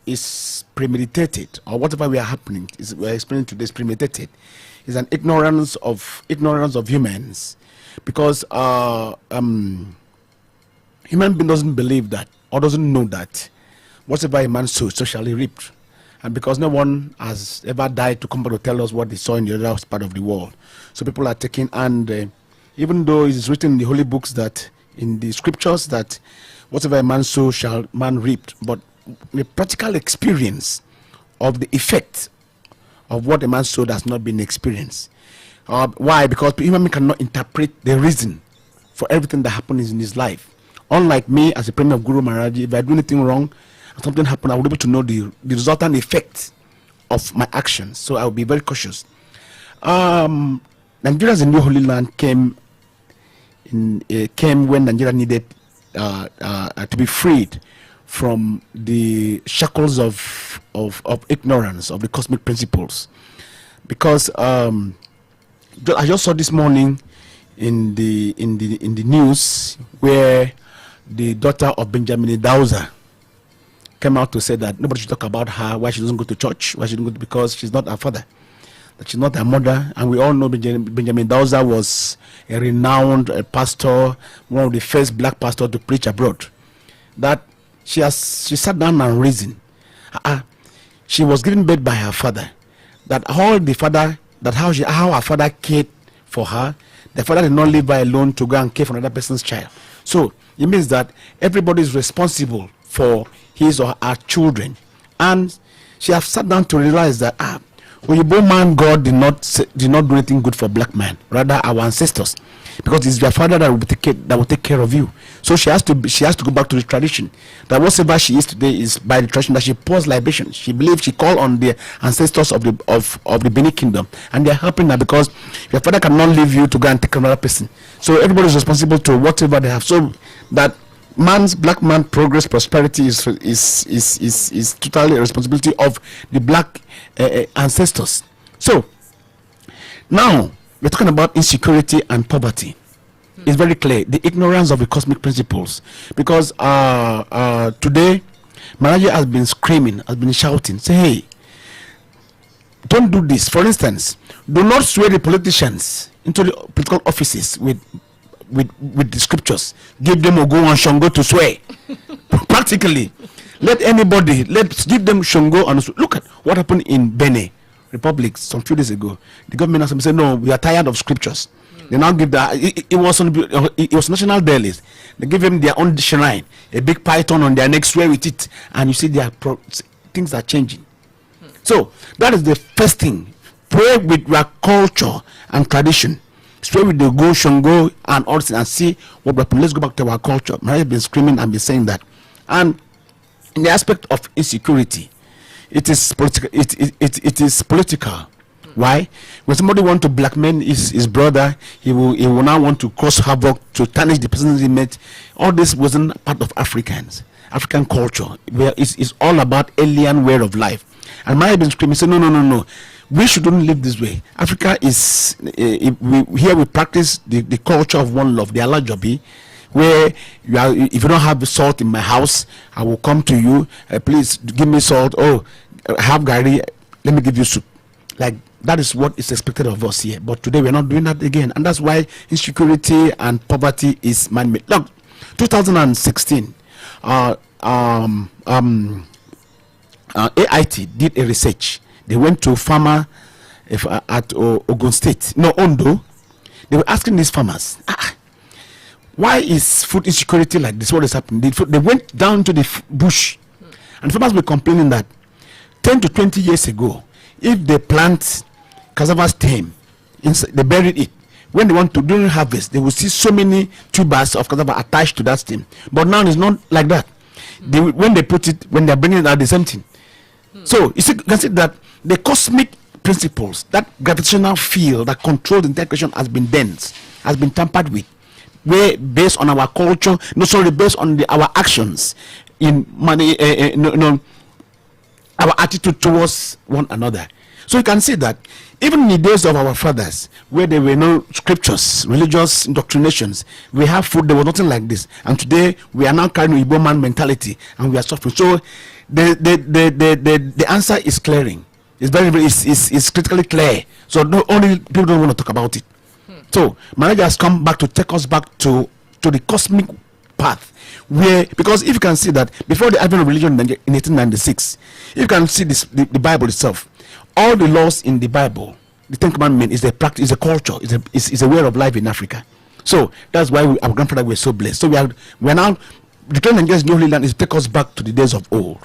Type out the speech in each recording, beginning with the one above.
is premeditated, or whatever we are explaining today is premeditated, is an ignorance of humans, because human being doesn't believe that, or doesn't know that whatever a man sows, so shall he reap. And because no one has ever died to come back to tell us what they saw in the other part of the world, so people are taking, and even though it is written in the holy books, that in the scriptures, that whatever a man sows shall man reap, but the practical experience of the effect of what a man sowed has not been experienced. Why? Because human being cannot interpret the reason for everything that happens in his life. Unlike me, as a premier of Guru Maharji Ji, if I do anything wrong and something happened, I will be able to know the resultant effect of my actions. So I will be very cautious. Nigeria as a new holy land came when Nigeria needed to be freed from the shackles of ignorance of the cosmic principles. Because I just saw this morning in the news where the daughter of Benjamin Dauza came out to say that nobody should talk about her, why she doesn't go to church, why she doesn't go because she's not her father, that she's not her mother. And we all know Benjamin Dauza was a renowned pastor, one of the first black pastors to preach abroad. That she sat down and reasoned. She was given birth by her father. That how her father cared for her, the father did not leave her alone to go and care for another person's child. So it means that everybody is responsible for his or her children, and she has sat down to realize that Oyibo man God did not do anything good for black man, rather our ancestors, because it's their father that will take care of you. So she has to go back to the tradition, that whatever she is today is by the tradition, that she pours libation. She believes, she called on the ancestors of the Benin kingdom, and they're helping her, because your father cannot leave you to go and take another person. So everybody is responsible to whatever they have. So that black man progress, prosperity is totally a responsibility of the black ancestors. So now we're talking about insecurity and poverty. It's very clear, the ignorance of the cosmic principles, because today Maharaj has been screaming, has been shouting, say, hey, don't do this. For instance, do not sway the politicians into the political offices with the scriptures. Give them Ogo and Shango to swear. Practically, let's give them Shango and look at what happened in Benin Republic some few days ago. The government has said, no, we are tired of scriptures. They now give it was national dailies. They give them their own shrine, a big python on their neck, swear with it, and you see things are changing. So that is the first thing. Pray with your culture and tradition. Swear with the Go, Shango, and all this, and see what happens. Let's go back to our culture. I have been screaming and been saying that. And in the aspect of insecurity, it is political. It is political. Why? When somebody wants to blackmail his brother, he will now want to cause havoc, to tarnish the person's image. All this wasn't part of African culture, where it's all about alien way of life. And my husband screaming, say, no, we shouldn't live this way. Africa is here we practice the culture of one love, the Alajobi, where if you don't have salt in my house, I will come to you. Please give me salt. Oh, have gari, let me give you soup. Like that is what is expected of us here. But today we're not doing that again, and that's why insecurity and poverty is man-made. Look, 2016, AIT did a research. They went to farmer at Ogun State, Ondo. They were asking these farmers, why is food insecurity like this? What is happening? They went down to the bush, and farmers were complaining that 10 to 20 years ago, if they plant cassava stem, they buried it. When they want to during harvest, they will see so many tubers of cassava attached to that stem. But now it's not like that. When they are bringing it out, the same thing. So you can see that the cosmic principles, that gravitational field that controls the integration has been dense, has been tampered with. Where based on our culture, based on our actions in money, our attitude towards one another. So you can see that even in the days of our fathers, where there were no scriptures, religious indoctrinations, we have food, there was nothing like this. And today we are now carrying Igbo man mentality, and we are suffering. So the answer is clearing. It's it's critically clear. So no, only people don't want to talk about it. So Maharaj has come back to take us back to the cosmic path, where, because if you can see that before the advent of religion in 1896, if you can see this, the Bible itself, all the laws in the Bible, the Ten Commandments, is a practice, is a culture, is a way of life in Africa. So that's why our grandfather were so blessed. So we are now declaring Nigeria's new Holy Land is to take us back to the days of old.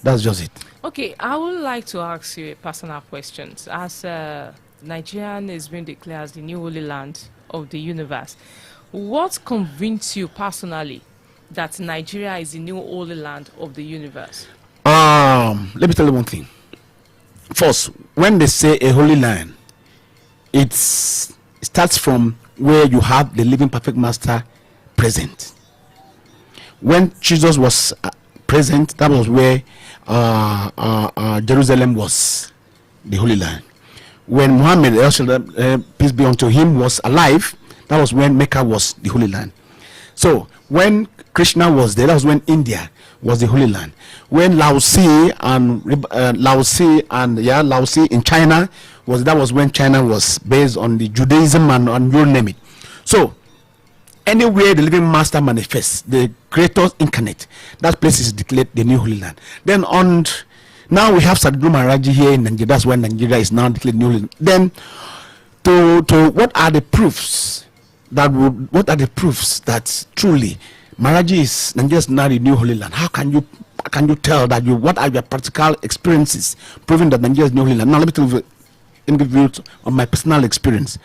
That's just it. Okay, I would like to ask you a personal question. As Nigeria is being declared as the new Holy Land of the universe, what convinced you personally that Nigeria is the new Holy Land of the universe? Let me tell you one thing. First, when they say a holy land, it starts from where you have the living perfect master present. When Jesus was present, that was where Jerusalem was the Holy Land. When Muhammad, peace be unto him, was alive, that was when Mecca was the Holy Land. So when Krishna was there, that was when India was the Holy Land. When Laosi in China was, that was when China was based on the Judaism and you name it. So anywhere the living master manifests, the creator incarnate, that place is declared the new Holy Land. Then now we have Guru Maharji here in Nigeria. That's why Nigeria is now declared new Holy Land. Then to what are the proofs that truly Maharji is Nigeria's now the new Holy Land? How can you tell that what are your practical experiences proving that Nigeria is new Holy Land? Now let me tell you on my personal experience.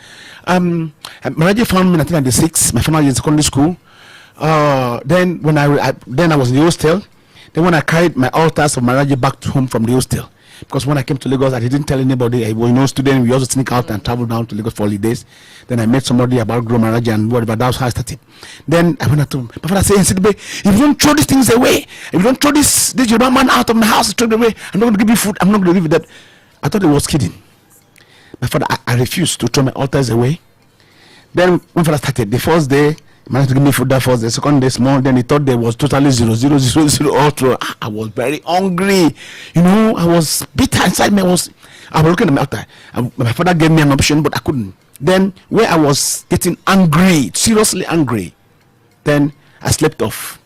Maharji found me in 1996, my final year in secondary school. Then when I was in the hostel. Then when I carried my altars of Maharji back to home from the hostel, because when I came to Lagos, I didn't tell anybody. I was student. We also sneak out and travel down to Lagos for holidays. Then I met somebody about Guru Maharji and whatever. That's how I started. Then I went to my father said, if you don't throw these things away, if you don't throw this Yoruba man out of my house, throw it away, I'm not going to give you food. I'm not going to give you that. I thought he was kidding. My father, I refused to throw my altars away. Then when father started, the first day, he managed to give me food that first day. Second day, small. Then he thought there was totally 0, 0, 0, 0 all through. I was very hungry. I was bitter inside me. I was looking at my altar. My father gave me an option, but I couldn't. Then where I was getting angry, seriously angry, then I slept off.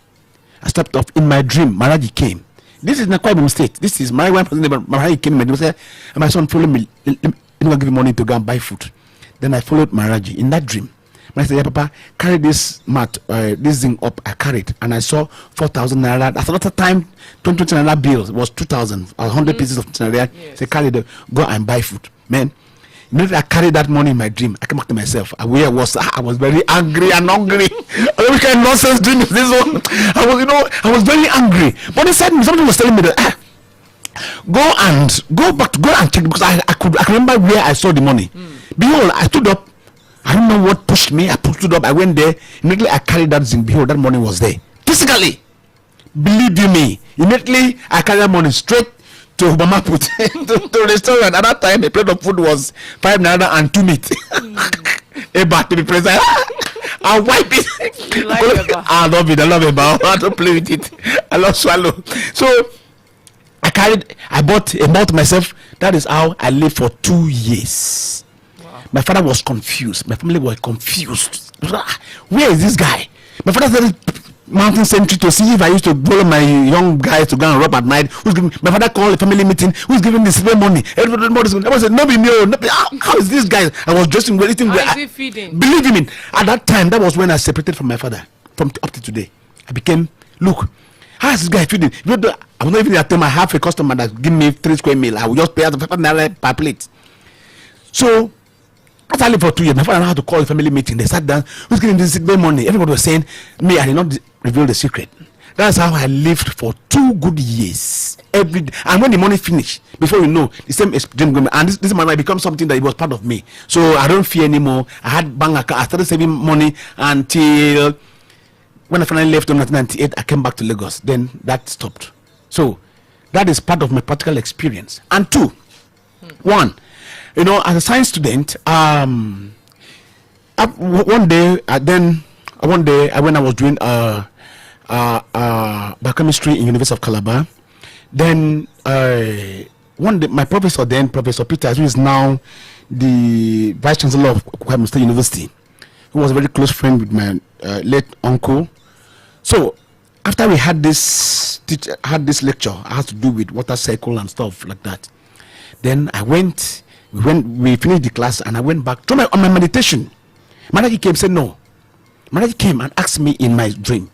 In my dream. Maharji came. This is not quite a mistake. This is my wife. Maharji came and said, my son, follow me. Let me give you money to go and buy food. Then I followed Maharji in that dream. I said, yeah, Papa, carry this mat, this thing up. I carried, and I saw 4,000 naira. At another time, 20 naira bills was 2,000, 100 pieces of naira. Yes. So carry go and buy food. Man, immediately I carried that money in my dream. I came back to myself. I was very angry and hungry. What kind of nonsense dream is this one? I was very angry. But inside me, somebody was telling me that go and check, because I remember where I saw the money. Behold, I stood up. I don't know what pushed me. I stood up. I went there. Immediately I carried that thing. Behold, that money was there. Physically. Believe you me. Immediately I carried that money straight to Obama to the restaurant. At that time, a plate of food was 5 naira and 2 meat. Eba, to be precise. I'll wipe it. You like Eba? I love it. I love Eba. I don't play with it. I love swallow. So I bought a malt myself. That is how I lived for 2 years. My father was confused. My family were confused. Where is this guy? My father started mountain sentry to see if I used to follow my young guys to go and rob at night. My father called a family meeting. Who's giving this money? Everybody. I said, no, how is this guy? I was dressing well, eating well. How is he feeding? Believe me, at that time, that was when I separated from my father. From up to today, I became, look, how is this guy feeding? I'm not even at time. I have a customer that give me 3 square meal. I will just pay out the 5 naira per plate. So after I lived for 2 years, my father had to call a family meeting. They sat down. Who's giving this money? Everybody was saying, me, I did not reveal the secret. That's how I lived for 2 good years. Every day. And when the money finished, before you know, the same dream, and this money become something that it was part of me. So I don't fear anymore. I had bank account. I started saving money until when I finally left in 1998. I came back to Lagos. Then that stopped. So that is part of my practical experience. And 2, 1. As a science student, one day when I was doing biochemistry in University of Calabar, Then one day, my professor then, Professor Peters, who is now the Vice Chancellor of Kwara State University, who was a very close friend with my late uncle. So after we had this lecture, I had to do with water cycle and stuff like that. Then we finished the class, and I went back to on my meditation. Maharaji came, said no. Maharaji came and asked me in my dream.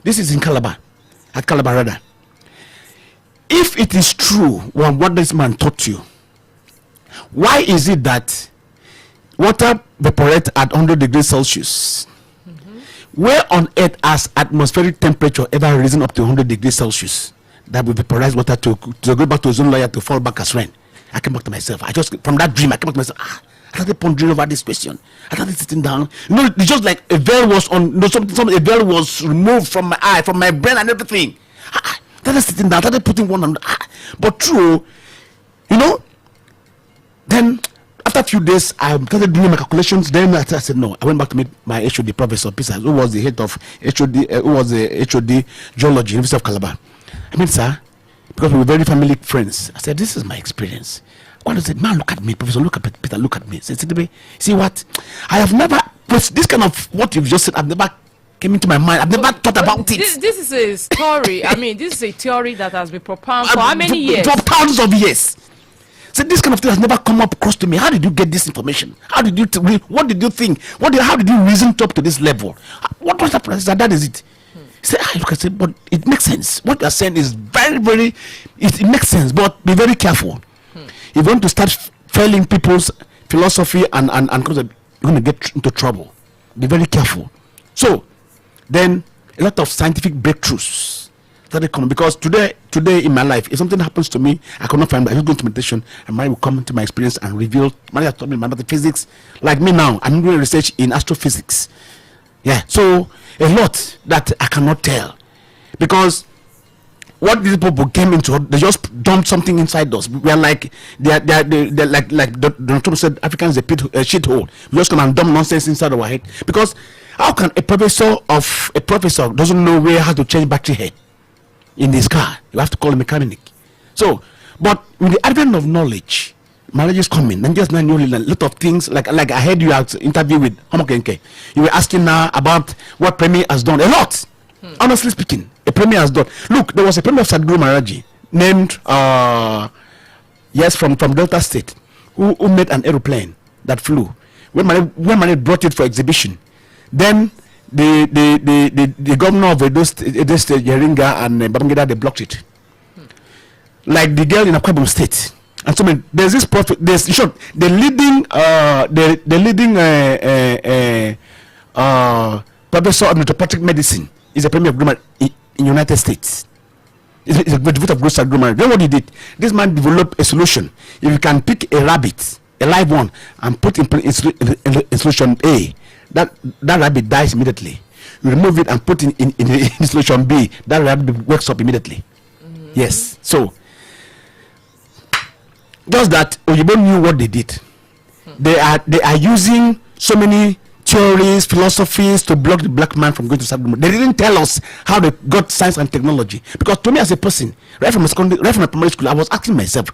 This is in Calabar, at Calabar rather. If it is true what this man taught you, why is it that water evaporates at 100 degrees Celsius? Where on earth has atmospheric temperature ever risen up to 100 degrees Celsius that will vaporize water to go back to ozone layer to fall back as rain? I came back to myself. From that dream, I came back to myself. I started pondering over this question. I started sitting down. It's just like a veil was on. A veil was removed from my eye, from my brain, and everything. I started sitting down. I started putting one on. But true, then after a few days, I started doing my calculations. Then I said no. I went back to meet my HOD, Professor Peters, who was the head of HOD Geology, University of Calabar. I mean, sir, because we were very family friends. I said, this is my experience. One said, man, look at me, Professor, look at Peter, look at me. I said, see what? I have never, this kind of what you've just said, I've never came into my mind. I've never thought about it. This is a story. I mean, this is a theory that has been propounded for how many years? For thousands of years. So this kind of thing has never come up across to me. How did you get this information? How did you, what did you think? How did you reason up to this level? What was the process? That is it. Say, look, I said, but it makes sense. What you are saying is very, very, it makes sense, but be very careful. If you want to start failing people's philosophy and you're going to get into trouble. Be very careful. So, then a lot of scientific breakthroughs started coming, because today in my life, if something happens to me, I cannot find it. I just go into meditation, and Mary will come into my experience and reveal. Mary has taught me mathematics. Like me now, I'm doing research in astrophysics. Yeah, so a lot that I cannot tell, because what these people came into, they just dumped something inside us. We are like they're like Donald Trump said, Africans a shithole. We just come and dump nonsense inside our head. Because how can a professor doesn't know how to change battery head in his car? You have to call a mechanic. So, but with the advent of knowledge, marriage is coming, and just now you a lot of things. Like I heard you had interview with Homokenke. You were asking now about what Premier has done. A lot. Honestly speaking, a Premier has done. Look, there was a Premier of Guru Maharji Ji named from Delta State, who made an aeroplane that flew. When Mane brought it for exhibition, then the governor of Edo State, Yeringa and Babangida, they blocked it. Like the girl in Akwa State. And so there's this prophet. There's the leading professor of naturopathic medicine is a Premier of Guru in United States. It's a graduate of Guru Maharji. Then what he did? This man developed a solution. If you can pick a rabbit, a live one, and put in solution A, that rabbit dies immediately. You remove it and put in solution B, that rabbit wakes up immediately. Yes. So just that Oyibo knew what they did. They are using so many theories, philosophies to block the black man from going to Sabbath. They didn't tell us how they got science and technology. Because to me as a person, right from my primary school, I was asking myself,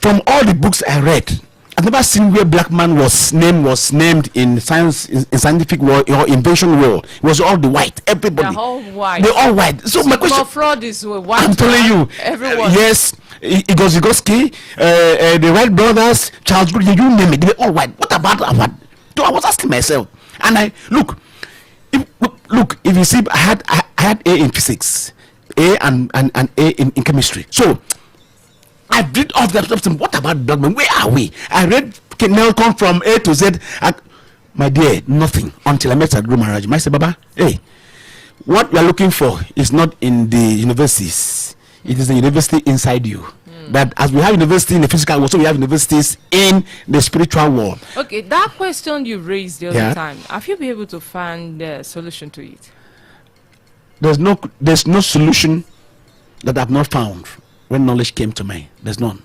from all the books I read, I've never seen where black man was named in science, in scientific world or invention world. It was all the white. Everybody. They're all white. They're all white. So my question. Fraud is white. I'm telling you. Everyone. Yes. Igoski, the Wright brothers, Charles Good, you name it. They're all white. What about that? So I was asking myself, and I look. If you see, I had A in physics, A and A in chemistry. So I read all that stuff. What about black men? Where are we? I read Nelcon from A to Z. My dear, nothing until I met Guru Maharji. I said, Baba, hey, what we are looking for is not in the universities. It is the university inside you. But as we have university in the physical world, so we have universities in the spiritual world. Okay, that question you raised the other time, have you been able to find a solution to it? There's no solution that I've not found when knowledge came to me. There's none.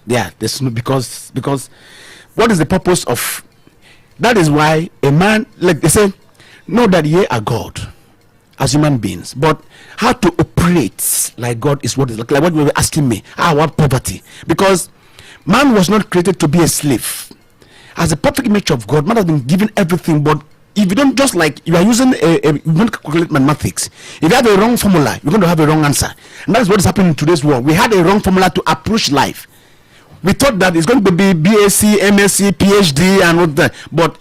Yeah, there's no, because what is the purpose of? That is why a man, like they say, know that ye are God, as human beings, but how to operate like God is what is like what you were asking me. I want poverty, because man was not created to be a slave. As a perfect image of God, man has been given everything, but if you don't, just like you are using you don't calculate mathematics, if you have a wrong formula, you're going to have a wrong answer. And that's what is happening in today's world. We had a wrong formula to approach life. We thought that it's going to be BSc, MSc, PhD, and what that. But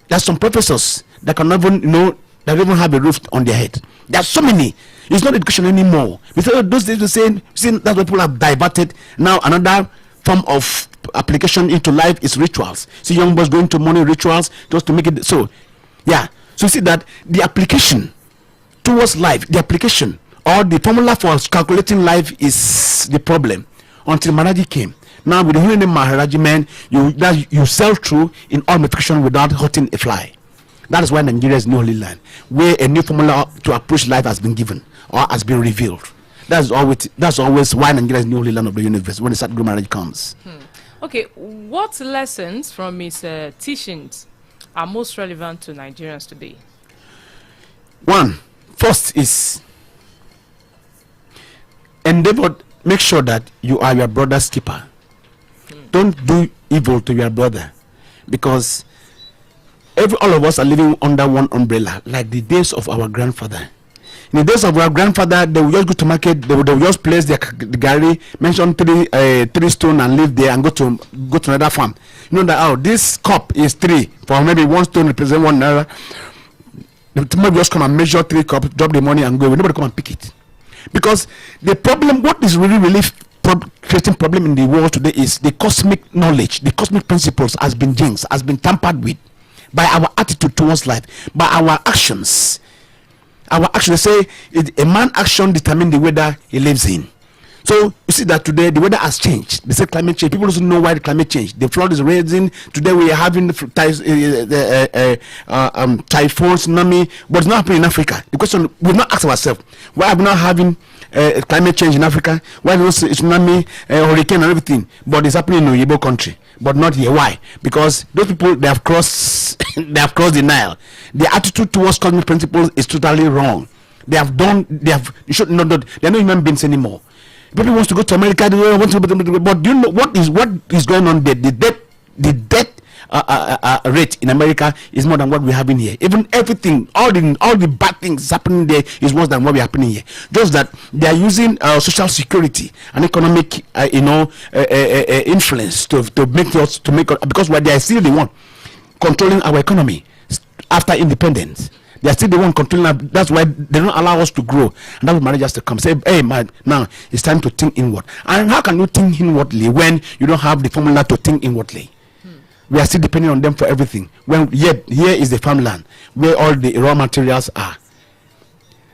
there's some professors that can even, that don't even have a roof on their head. There are so many. It's not education anymore. We thought those days we saying that's why people have diverted. Now another form of application into life is rituals. See young boys going to morning rituals just to make it so. Yeah. So you see that the application towards life, the application or the formula for calculating life is the problem. Until Maharaj came. Now with the Holy Name Maharaj, man, you sell through in all medication without hurting a fly. That is why Nigeria is new Holy Land, where a new formula to approach life has been given or has been revealed. That's always why Nigeria is new Holy Land of the universe when the Guru Maharaj comes. Okay, what lessons from his teachings are most relevant to Nigerians today? First is make sure that you are your brother's keeper. Don't do evil to your brother, because all of us are living under one umbrella, like the days of our grandfather. In the days of our grandfather, they would just go to market, they would just place the gari, mention three stone and live there and go to another farm. You know that this cup is 3 for maybe 1 stone represent 1 naira. Maybe just come and measure 3 cups, drop the money and go. Nobody come and pick it. Because the problem, what is really creating problem in the world today is the cosmic knowledge, the cosmic principles has been jinxed, has been tampered with by our attitude towards life, by our actions. Our actions say a man action determine the weather he lives in. So you see that today the weather has changed. They say climate change. People don't know why the climate change. The flood is rising. Today we are having typhoon, tsunami, but it's not happening in Africa. The question we've not asked ourselves, why are we not having climate change in Africa? Why no tsunami, hurricane and everything? But it's happening in Oyibo country, but not here. Why? Because those people, they have crossed the Nile. Their attitude towards cosmic principles is totally wrong. They're not human beings anymore. People wants to go to America, but do you know what is going on there? The death rate in America is more than what we have in here. Even everything, all the bad things happening there is worse than what we happening here. Just that they are using social security and economic, influence to make because they are still the one controlling our economy after independence. They are still the one controlling. That's why they don't allow us to grow. And that's why managers to come say, hey man, now it's time to think inward. And how can you think inwardly when you don't have the formula to think inwardly? We are still depending on them for everything. When yet here is the farmland where all the raw materials are.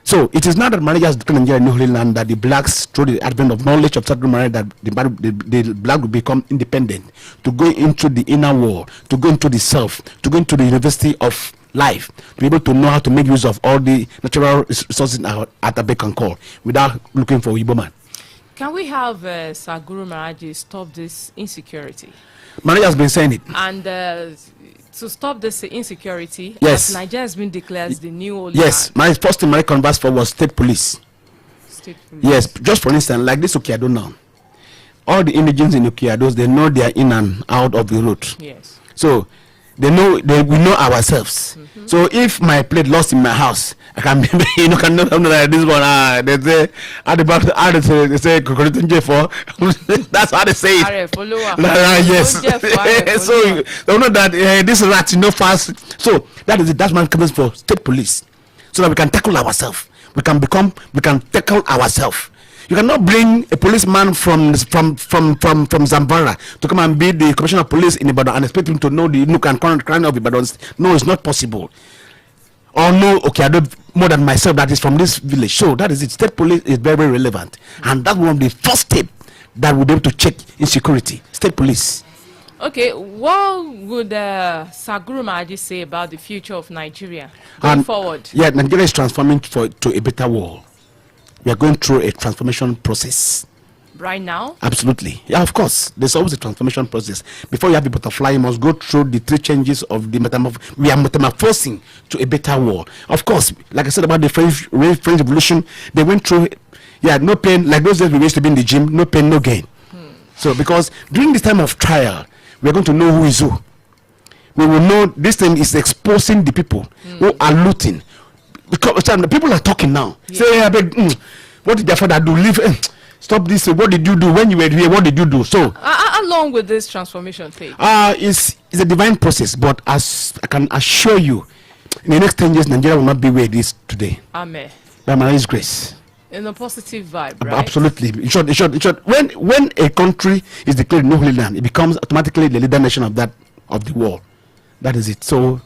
So it is not that managers in Nigeria New Holy Land that the blacks, through the advent of knowledge of Sadhguru Maharaj, that the black will become independent, to go into the inner world, to go into the self, to go into the university of life, to be able to know how to make use of all the natural resources at a beck and call without looking for Igbo man. Can we have Sir Guru Maharji Ji stop this insecurity? Maharaj has been saying it. And to stop this insecurity, yes, Nigeria has been declared the new Holy Yes, Land. my first thing I conversed for was state police. State police. Yes, just for instance, like this Okeado now. All the indigents in Okeados, they know they are in and out of the road. Yes. So we know ourselves. So if my plate lost in my house, I can be, can know that this one. They say at the back, they say for. That's how they say it. Yes. So they know that this rat fast. So that is it. That's my comments for state police, so that we can tackle ourselves. We can tackle ourselves. You cannot bring a policeman from Zamfara to come and be the commissioner of police in Ibadan and expect him to know the nook and cranny of Ibadan. No, it's not possible. Or no, okay, I don't more than myself that is from this village. So that is it. State police is very, very relevant, and that's one of the first steps that will be able to check insecurity. State police. Okay, what would Sir Guru Maharji Ji say about the future of Nigeria going forward? Yeah, Nigeria is transforming to a better world. We are going through a transformation process. right now? Absolutely. Yeah, of course. There's always a transformation process. Before you have the butterfly, you must go through the three changes of the we are metamorphosing to a better world. Of course, like I said about the French Revolution, they went through, no pain. Like those days we used to be in the gym, no pain, no gain. So, because during this time of trial, we're going to know who is who. We will know this thing is exposing the people who are looting. Because the people are talking now. Say, what did their father do? Leave. Stop this. What did you do when you were here? What did you do? So, how long will this transformation take? It's a divine process, but as I can assure you, in the next 10 years, Nigeria will not be where it is today. Amen. By my grace. In a positive vibe, right? Absolutely. In short. When a country is declared no holy land, it becomes automatically the leader nation of the world. That is it. So,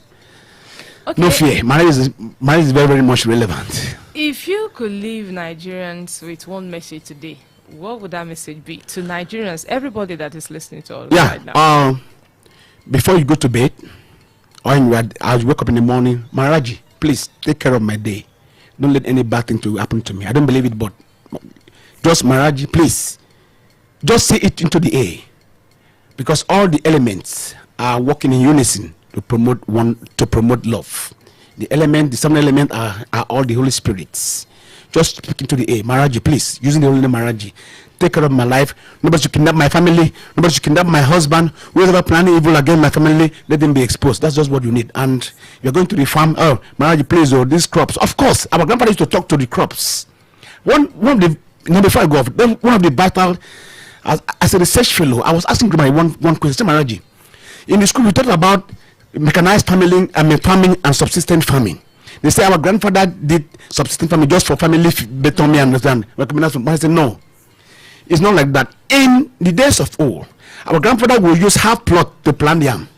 okay. No fear. Marriage is very, very much relevant. If you could leave Nigerians with one message today, what would that message be to Nigerians, everybody that is listening to us right now? Before you go to bed, or as you wake up in the morning, Maharaji, please take care of my day. Don't let any bad thing to happen to me. I don't believe it, but just Maharaji, please, just say it into the air, because all the elements are working in unison to promote love. The seven elements are all the Holy Spirits. Just speak into the air. Maharaji, please, using the holy name Maharaji, take care of my life. Nobody should kidnap my family. Nobody should kidnap my husband. Whoever planning evil against my family, let them be exposed. That's just what you need. And you're going to the farm. Oh, Maharaji, please, these crops. Of course, our grandfather used to talk to the crops. One of the, before I go off, one of the vital, as a research fellow, I was asking my one question, Maharaji. In the school, we talked about mechanized farming and subsistence farming. They say our grandfather did subsistence farming just for family betterment. Understand? I said no, it's not like that. In the days of old, our grandfather will use half plot to plant yam,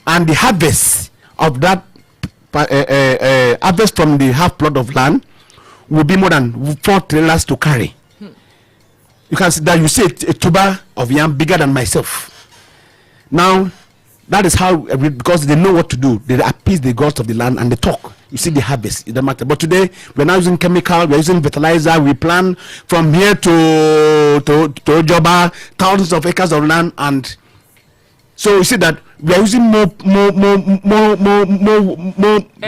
and the harvest of that harvest from the half plot of land will be more than 4 trailers to carry. You can see that. You see a tuber of yam bigger than myself. Now, that is how, because they know what to do. They appease the gods of the land and they talk. You see the harvest, it doesn't matter. But today, we're now using chemical, we're using fertilizer, we plant from here to Ojoba, thousands of acres of land, and so you see that we are using more we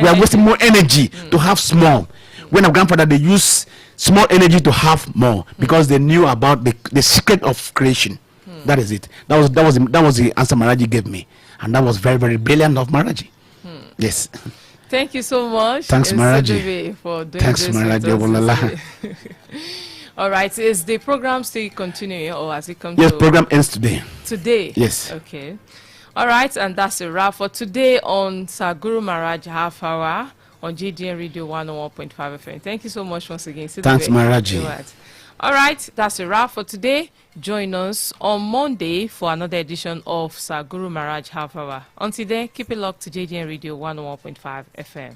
are wasting more energy to have small. When our grandfather, they use small energy to have more, because they knew about the secret of creation. That is it. That was the answer Maharaji gave me, and that was very, very brilliant of Maharaji. Yes. Thank you so much. Thanks, Maharaji. For doing Thanks, this Maharaji. OMOLOLA. All right. Is the program still continuing, or has it come? Yes, program ends today. Today. Yes. Okay. All right, and that's a wrap for today on Sir Guru Maharaj Half Hour on JDN Radio 101.5 FM. Thank you so much once again. Thanks, Maharaji. All right, that's a wrap for today. Join us on Monday for another edition of Sir Guru Maharaj Half Hour. Until then, keep it locked to JDN Radio 101.5 FM.